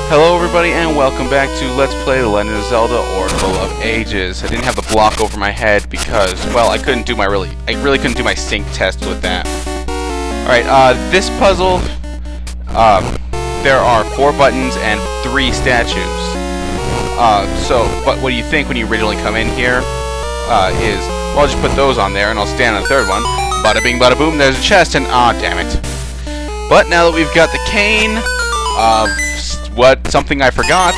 Hello everybody and welcome back to Let's Play The Legend of Zelda Oracle of Ages. I didn't have the block over my head because, well, I really couldn't do my sync test with that. Alright, this puzzle, there are 4 buttons and 3 statues. But what do you think when you originally come in here, is, well, I'll just put those on there and I'll stand on the 3rd one. Bada bing, bada boom, there's a chest and, damn it. But now that we've got the cane, something I forgot.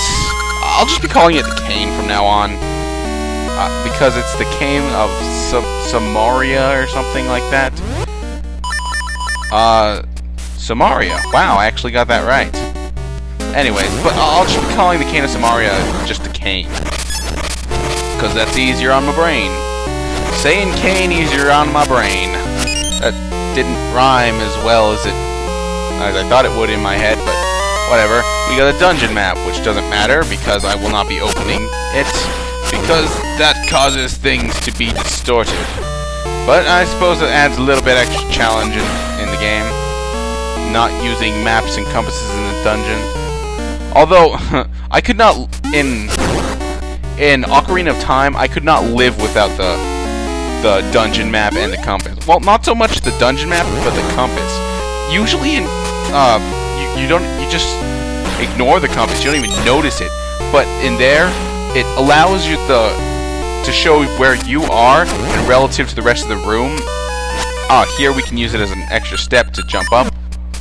I'll just be calling it the cane from now on, because it's the cane of Samaria or something like that. Samaria. Wow, I actually got that right. Anyways, but I'll just be calling the cane of Samaria just the cane, because that's easier on my brain. Saying cane easier on my brain. That didn't rhyme as well as I thought it would in my head, but whatever. We got a dungeon map, which doesn't matter because I will not be opening it, because that causes things to be distorted. But I suppose it adds a little bit extra challenge in the game, not using maps and compasses in the dungeon. Although, I could not, in Ocarina of Time, I could not live without the dungeon map and the compass. Well, not so much the dungeon map, but the compass. Usually in, you just ignore the compass, you don't even notice it. But in there, it allows you to show where you are and relative to the rest of the room. Here we can use it as an extra step to jump up.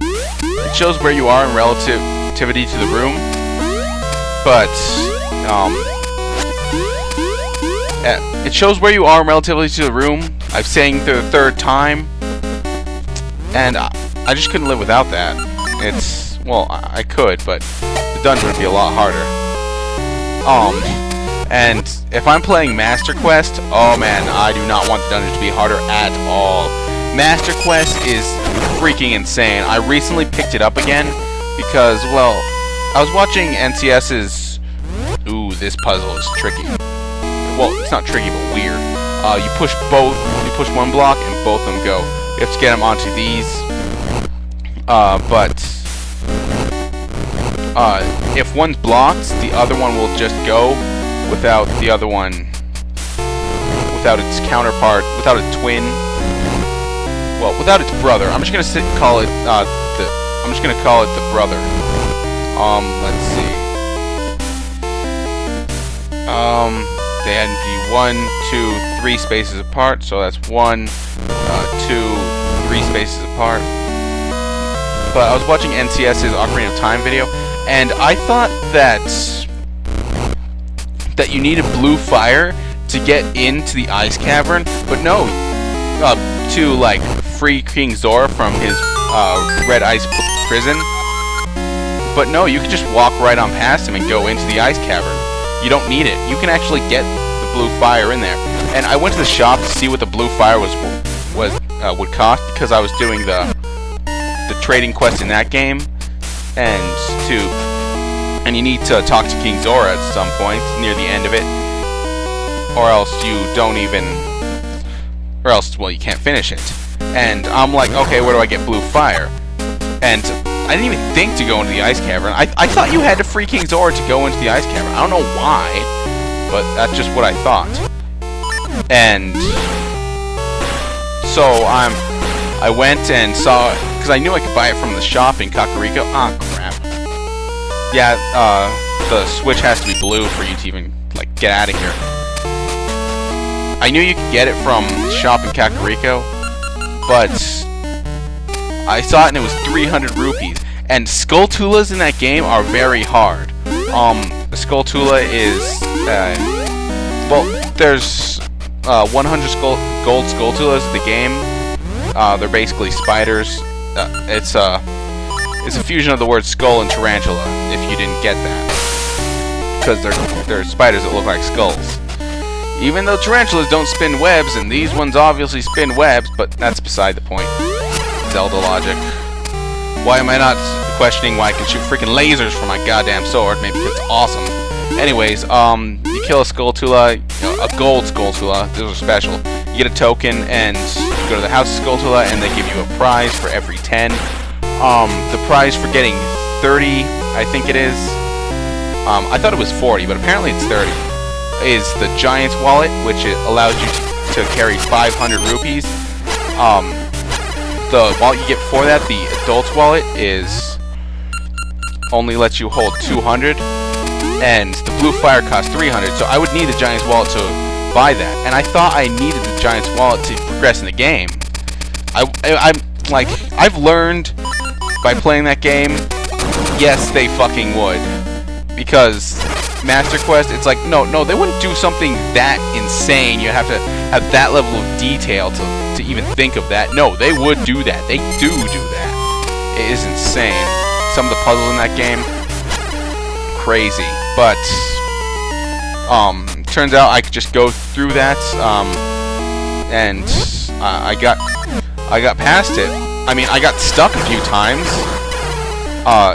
It shows where you are in relativity to the room. But, it shows where you are in relativity to the room. I'm saying for the 3rd time. And I just couldn't live without that. Well, I could, but the dungeon would be a lot harder. And if I'm playing Master Quest, oh man, I do not want the dungeon to be harder at all. Master Quest is freaking insane. I recently picked it up again because, well, I was watching NCS's... Ooh, this puzzle is tricky. Well, it's not tricky, but weird. You push one block and both of them go. You have to get them onto these. If one's blocked, the other one will just go without the other one, without its counterpart, without its twin. Well, without its brother. I'm just gonna call it the brother. Let's see. They had to be 1, 2, 3 spaces apart, so that's 1, 2, 3 spaces apart. But I was watching NCS's Ocarina of Time video, and I thought that you needed blue fire to get into the ice cavern, but no, to like free King Zora from his red ice prison. But no, you can just walk right on past him and go into the ice cavern. You don't need it. You can actually get the blue fire in there. And I went to the shop to see what the blue fire would cost, because I was doing the trading quest in that game, and you need to talk to King Zora at some point near the end of it, or else well, you can't finish it. And I'm like, okay, where do I get blue fire? And I didn't even think to go into the ice cavern. I thought you had to free King Zora to go into the ice cavern. I don't know why, but that's just what I thought. And so I went and saw, because I knew I could buy it from the shop in Kakariko. Ah, crap. Yeah, the switch has to be blue for you to even, like, get out of here. I knew you could get it from the shop in Kakariko, but I saw it and it was 300 rupees. And Skulltulas in that game are very hard. The Skulltula is, well, there's 100 gold Skulltulas in the game. They're basically spiders. It's a fusion of the words skull and tarantula, if you didn't get that. Because they're spiders that look like skulls. Even though tarantulas don't spin webs, and these ones obviously spin webs, but that's beside the point. Zelda logic. Why am I not questioning why I can shoot freaking lasers from my goddamn sword? Maybe because it's awesome. Anyways, you kill a Skulltula, a gold Skulltula, those are special. You get a token, and you go to the House of Skulltula, and they give you a prize for every 10. The prize for getting 30, I think it is, I thought it was 40, but apparently it's 30, is the Giant's Wallet, which it allows you to carry 500 rupees. The wallet you get for that, the Adult's Wallet, is only lets you hold 200, and the Blue Fire costs 300, so I would need the Giant's Wallet to buy that, and I thought I needed the Giant's Wallet to progress in the game. I've learned by playing that game, yes, they fucking would. Because Master Quest, it's like, no, they wouldn't do something that insane. You have to have that level of detail to even think of that. No, they would do that. They do that. It is insane. Some of the puzzles in that game, crazy. But, turns out I could just go through that, and I got past it. I mean, I got stuck a few times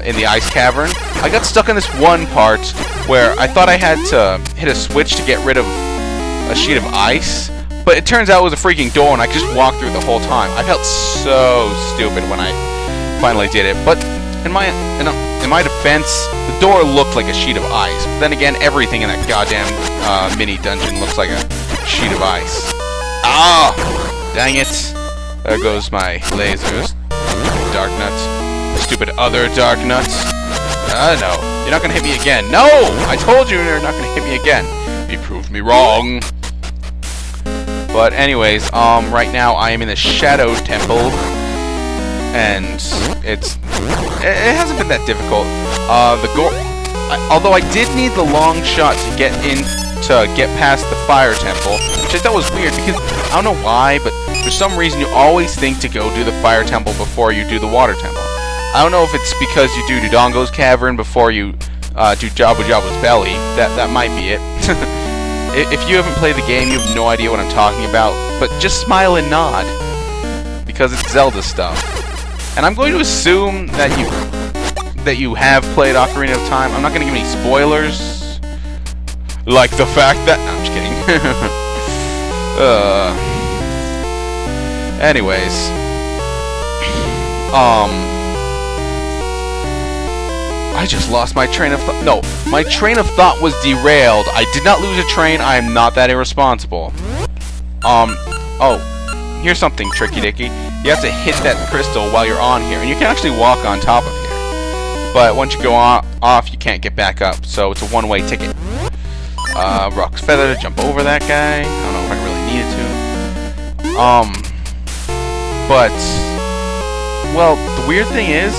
in the ice cavern. I got stuck in this one part where I thought I had to hit a switch to get rid of a sheet of ice, but it turns out it was a freaking door, and I could just walk through it the whole time. I felt so stupid when I finally did it. But in my defense, the door looked like a sheet of ice. But then again, everything in that goddamn mini dungeon looks like a sheet of ice. Ah, dang it! There goes my lasers. Dark nuts. Stupid other dark nuts. No. You're not gonna hit me again. No! I told you you're not gonna hit me again. You proved me wrong. But anyways, right now I am in the Shadow Temple. And it hasn't been that difficult. Although I did need the long shot to get past the Fire Temple, which I thought was weird because I don't know why, but for some reason you always think to go do the Fire Temple before you do the Water Temple. I don't know if it's because you do Dodongo's Cavern before you do Jabu Jabu's Belly. That might be it. If you haven't played the game, you have no idea what I'm talking about. But just smile and nod, because it's Zelda stuff. And I'm going to assume that you have played Ocarina of Time. I'm not going to give any spoilers, like the fact that... No, I'm just kidding. Anyways, I just lost my train of thought. No, my train of thought was derailed. I did not lose a train. I am not that irresponsible. Oh, here's something tricky dicky. You have to hit that crystal while you're on here, and you can actually walk on top of here. But once you go off, you can't get back up. So it's a one-way ticket. Rock's Feather to jump over that guy. I don't know if I really needed to. But, well, the weird thing is,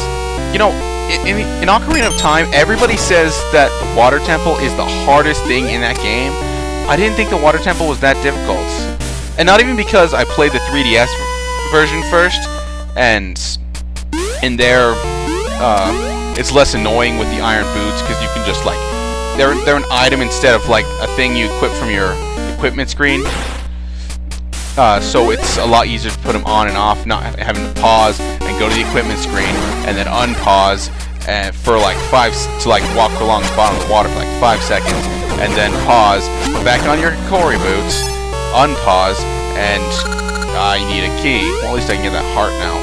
you know, in Ocarina of Time, everybody says that the Water Temple is the hardest thing in that game. I didn't think the Water Temple was that difficult. And not even because I played the 3DS version first, and in there, it's less annoying with the iron boots, because you can just, like, they're an item instead of, like, a thing you equip from your equipment screen. So it's a lot easier to put them on and off, not having to pause and go to the equipment screen and then unpause for like walk along the bottom of the water for like 5 seconds and then pause, put back on your Cory boots, unpause, and I need a key. Well, at least I can get that heart now.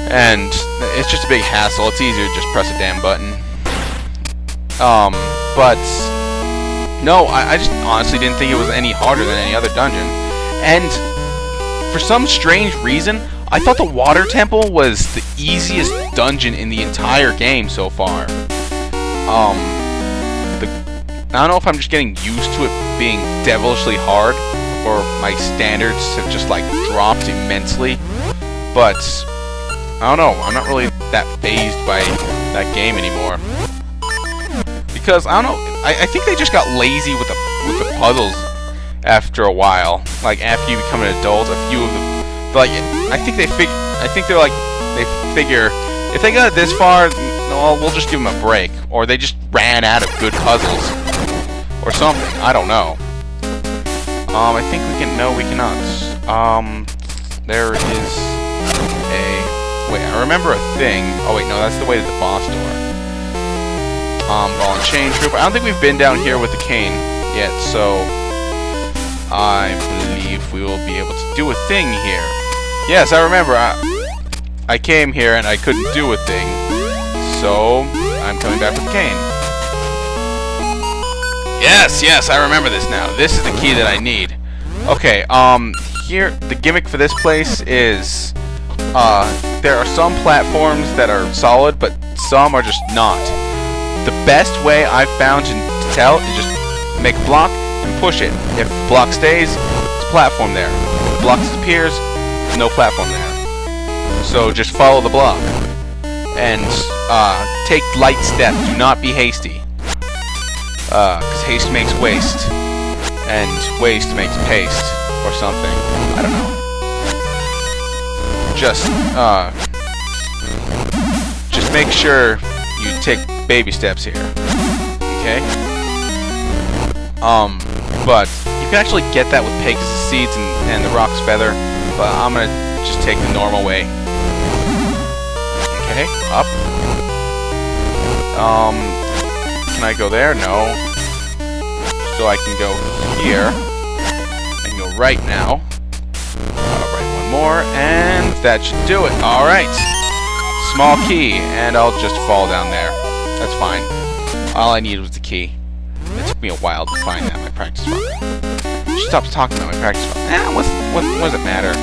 And it's just a big hassle. It's easier to just press a damn button. But no, I just honestly didn't think it was any harder than any other dungeon. And for some strange reason, I thought the Water Temple was the easiest dungeon in the entire game so far. I don't know if I'm just getting used to it being devilishly hard, or my standards have just like dropped immensely. But I don't know, I'm not really that fazed by that game anymore. Because, I don't know, I think they just got lazy with the puzzles after a while. Like, after you become an adult, a few of them, like, I think they figure, if they got it this far, well, we'll just give them a break. Or they just ran out of good puzzles. Or something, I don't know. I think we can, no, we cannot. There is a, wait, I remember a thing. Oh, wait, no, that's the way to the boss door. Ball and chain troop. I don't think we've been down here with the cane yet, so I believe we will be able to do a thing here. Yes, I remember. I came here and I couldn't do a thing, so I'm coming back with the cane. Yes, I remember this now. This is the key that I need. Okay, here, the gimmick for this place is, there are some platforms that are solid, but some are just not. The best way I've found to tell is just make a block and push it. If the block stays, it's a platform there. If the block disappears, no platform there. So just follow the block. And, take light steps. Do not be hasty. Because haste makes waste. And waste makes paste. Or something. I don't know. Just make sure you take baby steps here. Okay? But you can actually get that with Pegasus Seeds and the Rock's Feather. But I'm gonna just take the normal way. Okay, up. Can I go there? No. So I can go here. I can go right now. Right, one more, and that should do it. Alright. Small key, and I'll just fall down there. That's fine. All I needed was the key. It took me a while to find that in my practice run. She stops talking about my practice run. What does it matter?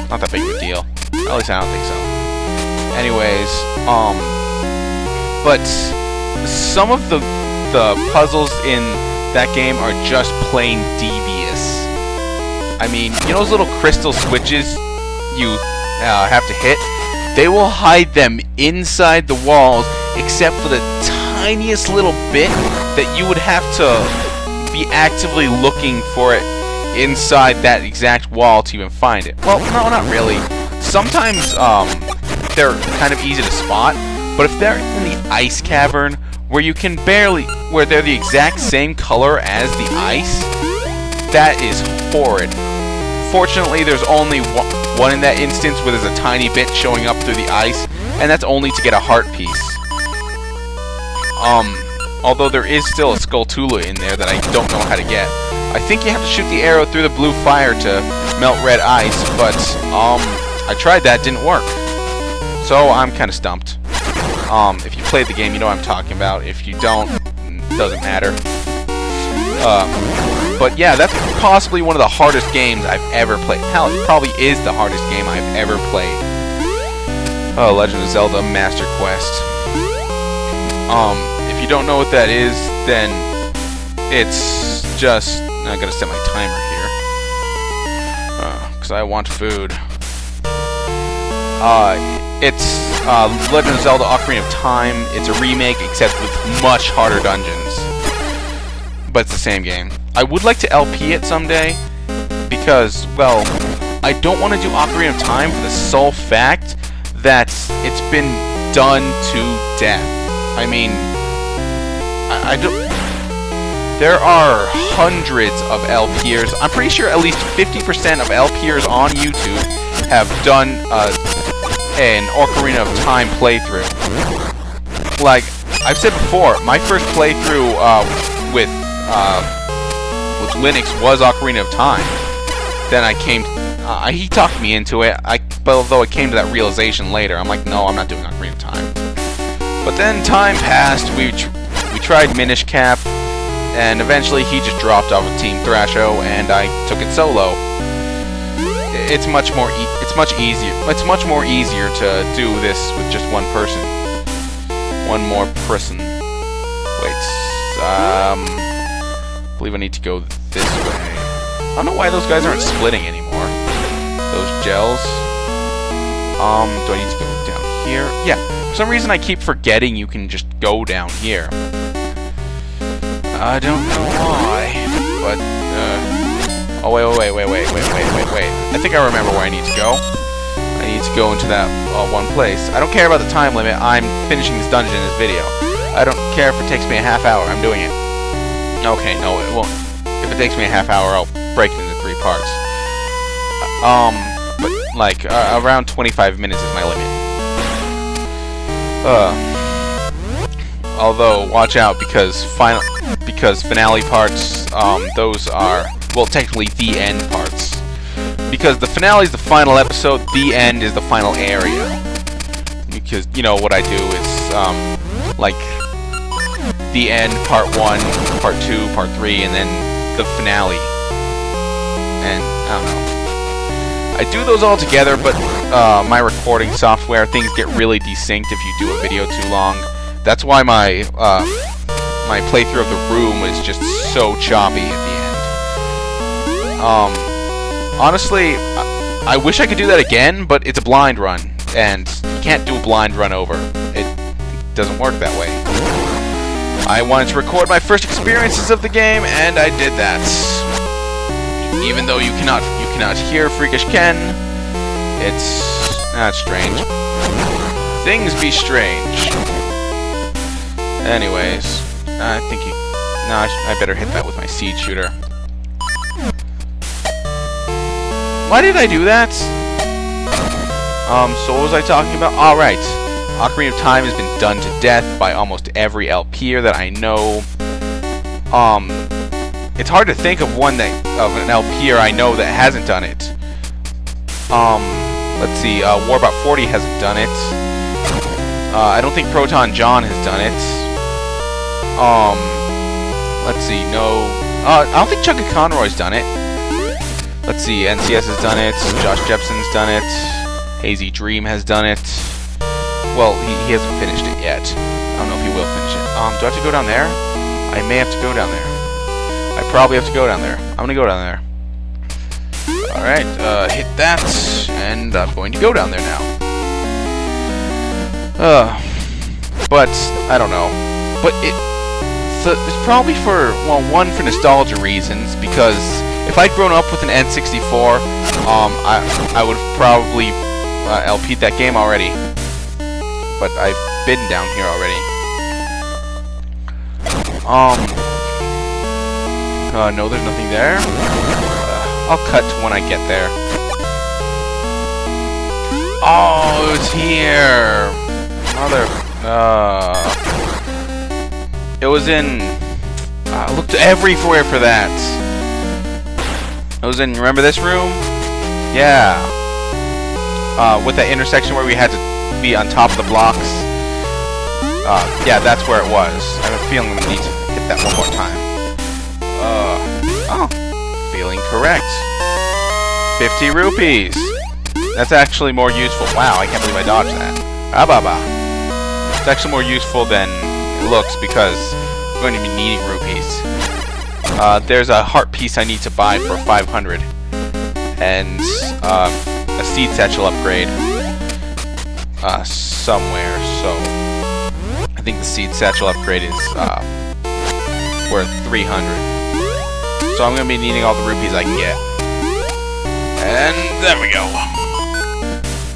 Not that big of a deal. At least I don't think so. Anyways, but some of the puzzles in that game are just plain devious. I mean, you know those little crystal switches you have to hit? They will hide them inside the walls, except for the tiniest little bit that you would have to be actively looking for it inside that exact wall to even find it. Well, no, not really. Sometimes they're kind of easy to spot, but if they're in the ice cavern where they're the exact same color as the ice, that is horrid. Fortunately, there's only one in that instance where there's a tiny bit showing up through the ice, and that's only to get a heart piece. Although there is still a Skulltula in there that I don't know how to get. I think you have to shoot the arrow through the blue fire to melt red ice, but I tried that, didn't work. So I'm kind of stumped. If you played the game, you know what I'm talking about. If you don't, it doesn't matter. But yeah, that's possibly one of the hardest games I've ever played. Hell, it probably is the hardest game I've ever played. Oh, Legend of Zelda Master Quest. If you don't know what that is, then it's just... I gotta set my timer here. Because I want food. It's Legend of Zelda Ocarina of Time. It's a remake, except with much harder dungeons. But it's the same game. I would like to LP it someday, because, well, I don't want to do Ocarina of Time for the sole fact that it's been done to death. I mean, I don't... There are hundreds of LPers. I'm pretty sure at least 50% of LPers on YouTube have done an Ocarina of Time playthrough. Like I've said before, my first playthrough with Linux was Ocarina of Time. Then I came, he talked me into it. But although I came to that realization later, I'm like, no, I'm not doing Ocarina of Time. But then time passed. We tried Minish Cap. And eventually he just dropped off of Team Thrasho, and I took it solo. It's much more easier to do this with just one person. One more person. Wait, I believe I need to go this way. I don't know why those guys aren't splitting anymore. Those gels. Do I need to go down here? Yeah. For some reason I keep forgetting you can just go down here. I don't know why, but, oh, wait. I think I remember where I need to go. I need to go into that, one place. I don't care about the time limit. I'm finishing this dungeon in this video. I don't care if it takes me a half hour. I'm doing it. Okay, no, it won't. If it takes me a half hour, I'll break it into 3 parts. But, like, around 25 minutes is my limit. Although, watch out, because finale parts, those are, well, technically the end parts. Because the finale is the final episode, the end is the final area. Because, you know, what I do is, like, the end, part 1, part 2, part 3, and then the finale. And I don't know. I do those all together, but my recording software, things get really desynced if you do a video too long. That's why my my playthrough of the room was just so choppy at the end. Honestly, I wish I could do that again, but it's a blind run, and you can't do a blind run over. It doesn't work that way. I wanted to record my first experiences of the game, and I did that. Even though you cannot hear Freakish Ken, it's not strange. Things be strange. Anyways, I think you. No, I better hit that with my seed shooter. Why did I do that? So what was I talking about? All right. Ocarina of Time has been done to death by almost every LPer that I know. It's hard to think of an LPer I know that hasn't done it. Let's see, Warbot 40 hasn't done it. I don't think Proton John has done it. Let's see, no. I don't think Chugga Conroy's done it. Let's see, NCS has done it. Josh Jepson's done it. Hazy Dream has done it. Well, he hasn't finished it yet. I don't know if he will finish it. Do I have to go down there? I may have to go down there. I probably have to go down there. I'm gonna go down there. Alright, hit that, and I'm going to go down there now. But, I don't know. But it's probably for, well, one, for nostalgia reasons, because if I'd grown up with an N64, I would have probably LP'd that game already. But I've been down here already. No, there's nothing there. I'll cut to when I get there. Oh, it's here! Mother... It was in... I looked everywhere for that. It was in... Remember this room? Yeah. With that intersection where we had to be on top of the blocks. Yeah, that's where it was. I have a feeling I'm gonna need to hit that one more time. Oh, feeling correct. 50 rupees. That's actually more useful. Wow, I can't believe I dodged that. Ababa. It's actually more useful than it looks because I'm going to be needing rupees. There's a heart piece I need to buy for 500. And a seed satchel upgrade. Somewhere, so I think the seed satchel upgrade is worth 300. So I'm gonna be needing all the rupees I can get. And there we go.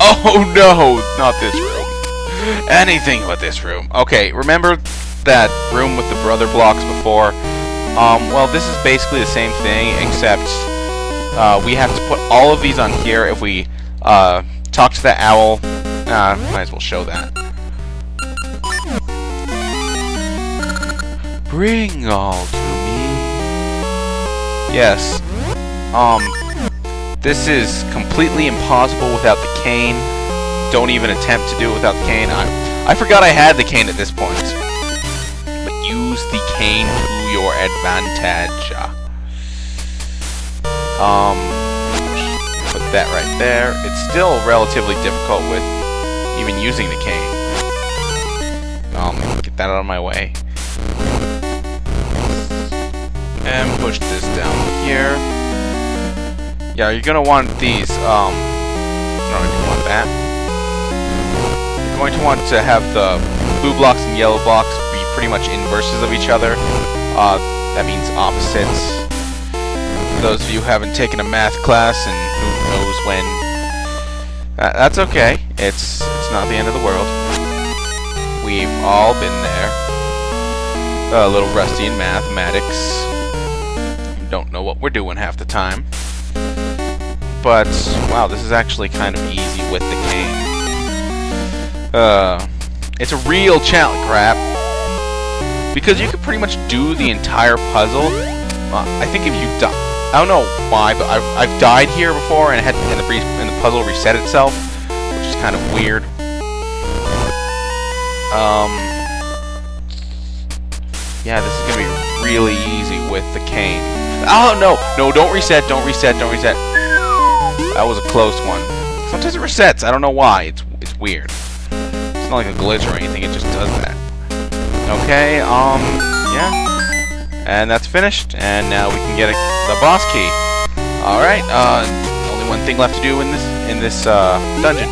Oh no, not this room. Anything but this room. Okay, remember that room with the brother blocks before? Well, this is basically the same thing, except we have to put all of these on here if we talk to the owl. Might as well show that. Bring all to me. Yes. This is completely impossible without the cane. Don't even attempt to do it without the cane. I forgot I had the cane at this point. But use the cane to your advantage. Put that right there. It's still relatively difficult with even using the cane. Get that out of my way. And push this down here. Yeah, you're gonna want these, I don't know if you want that. You're going to want to have the blue blocks and yellow blocks be pretty much inverses of each other. That means opposites. For those of you who haven't taken a math class and who knows when, that's okay. It's not the end of the world. We've all been there. A little rusty in mathematics. Don't know what we're doing half the time. But, wow, this is actually kind of easy with the cane. It's a real challenge, crap. Because you can pretty much do the entire puzzle. I think if you die... I don't know why, but I've died here before and the puzzle reset itself, which is kind of weird. Yeah, this is gonna be really easy with the cane. Oh, no! No, don't reset, don't reset, don't reset. That was a close one. Sometimes it resets, I don't know why. It's weird. It's not like a glitch or anything, it just does that. Okay, yeah. And that's finished, and now we can get the boss key. Alright, only one thing left to do in this dungeon.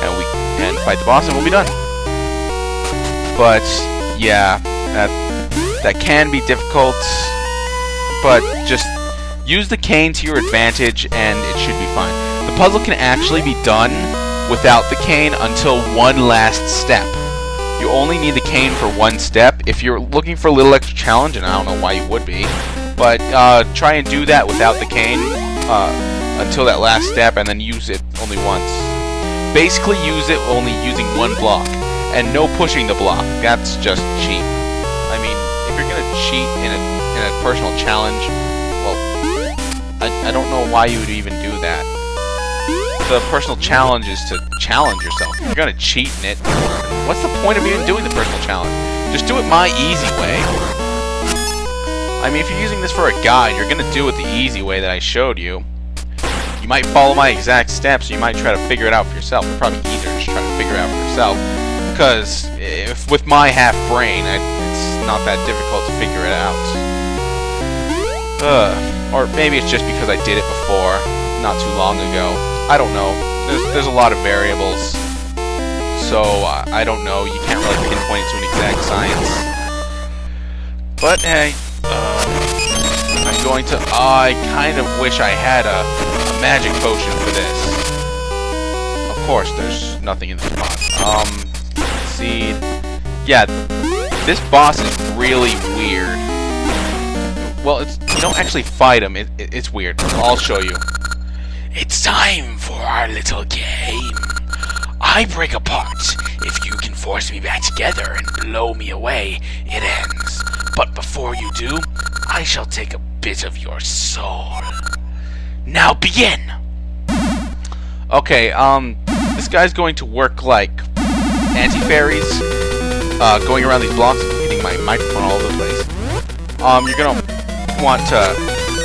And we can fight the boss and we'll be done. But, yeah, that can be difficult, but just use the cane to your advantage and it should be fine. The puzzle can actually be done without the cane until one last step. You only need the cane for one step. If you're looking for a little extra challenge, and I don't know why you would be, but try and do that without the cane until that last step and then use it only once. Basically use it only using one block and no pushing the block. That's just cheap. I mean, if you're gonna cheat in a personal challenge, well, I don't know why you would even do that. The personal challenge is to challenge yourself. If you're gonna cheat in it, what's the point of even doing the personal challenge? Just do it my easy way. I mean, if you're using this for a guide, you're gonna do it the easy way that I showed you. You might follow my exact steps, you might try to figure it out for yourself. It's probably easier to just try to figure it out for yourself. Because if with my half brain, it's not that difficult to figure it out. Or maybe it's just because I did it before, not too long ago. I don't know. There's a lot of variables, so I don't know. You can't really pinpoint it to an exact science. But hey, I'm going to. I kind of wish I had a magic potion for this. Of course, there's nothing in this pot. Seed. Yeah, this boss is really weird. Well, you don't actually fight him. It's weird. I'll show you. It's time for our little game. I break apart. If you can force me back together and blow me away, it ends. But before you do, I shall take a bit of your soul. Now begin! Okay, this guy's going to work like anti-fairies, going around these blocks, hitting my microphone all over the place. You're gonna want to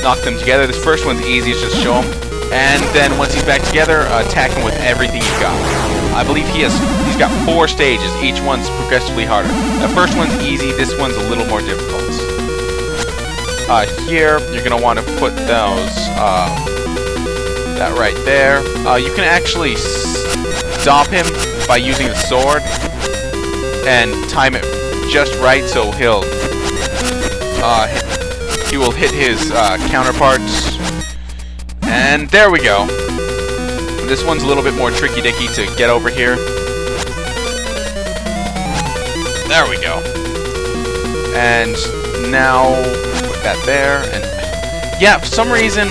knock them together. This first one's easy, it's just show him. And then once he's back together, attack him with everything you've got. I believe he's got 4 stages. Each one's progressively harder. The first one's easy. This one's a little more difficult. Here, you're going to want to put those, that right there. You can actually stop him by using the sword and time it just right so he will hit his counterparts. And there we go. This one's a little bit more tricky-dicky to get over here. There we go. And now put that there. And yeah, for some reason,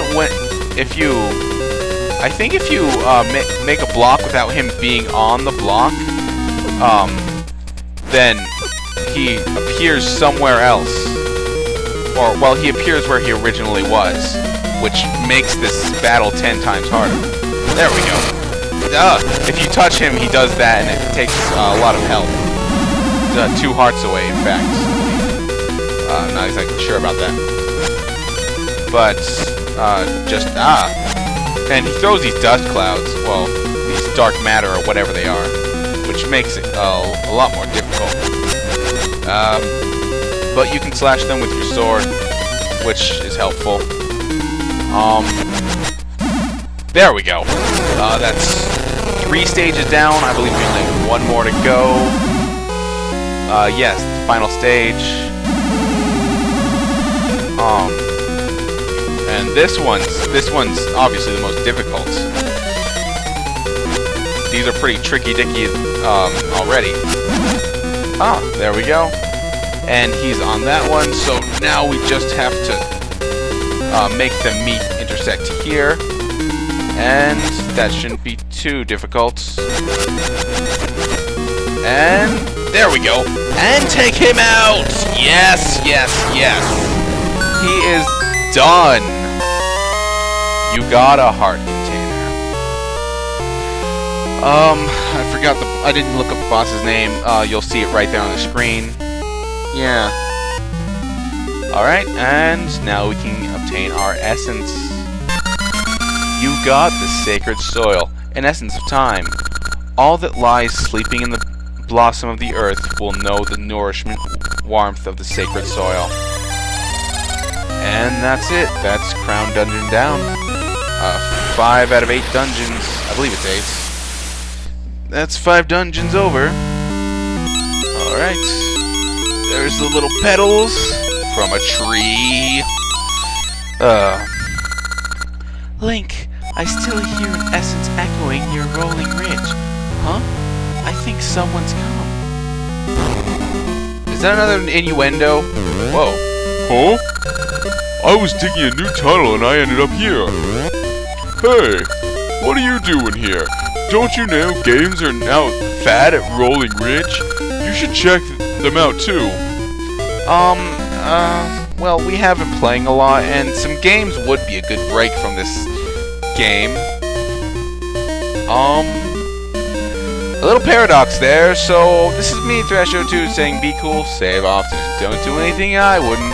if you make a block without him being on the block, then he appears somewhere else, or well, he appears where he originally was, which makes this battle 10 times harder. There we go. If you touch him, he does that, and it takes a lot of health. 2 hearts away, in fact. I'm not exactly sure about that. But, and he throws these dust clouds, well, these dark matter or whatever they are, which makes it a lot more difficult. But you can slash them with your sword, which is helpful. There we go. That's 3 stages down. I believe we only have 1 more to go. Yes, the final stage. And this one's obviously the most difficult. These are pretty tricky-dicky already. Ah, there we go. And he's on that one, so now we just have to make them intersect here. And that shouldn't be too difficult. And there we go. And take him out! Yes, yes, yes. He is done. You got a heart container. I didn't look up the boss's name. You'll see it right there on the screen. Yeah. Alright, and now we can obtain our essence. You got the sacred soil, an essence of time. All that lies sleeping in the blossom of the earth will know the nourishment warmth of the sacred soil. And that's it. That's Crown Dungeon down. 5 out of 8 dungeons. I believe it's 8. That's 5 dungeons over. Alright. There's the little petals from a tree. Link, I still hear an essence echoing near Rolling Ridge. Huh? I think someone's come. Is that another innuendo? Whoa. Huh? I was digging a new tunnel and I ended up here. Hey, what are you doing here? Don't you know games are now fad at Rolling Ridge? You should check them out too. Well, we have been playing a lot, and some games would be a good break from this game. A little paradox there, so this is me, Thrasho2, saying be cool, save often, and don't do anything I wouldn't.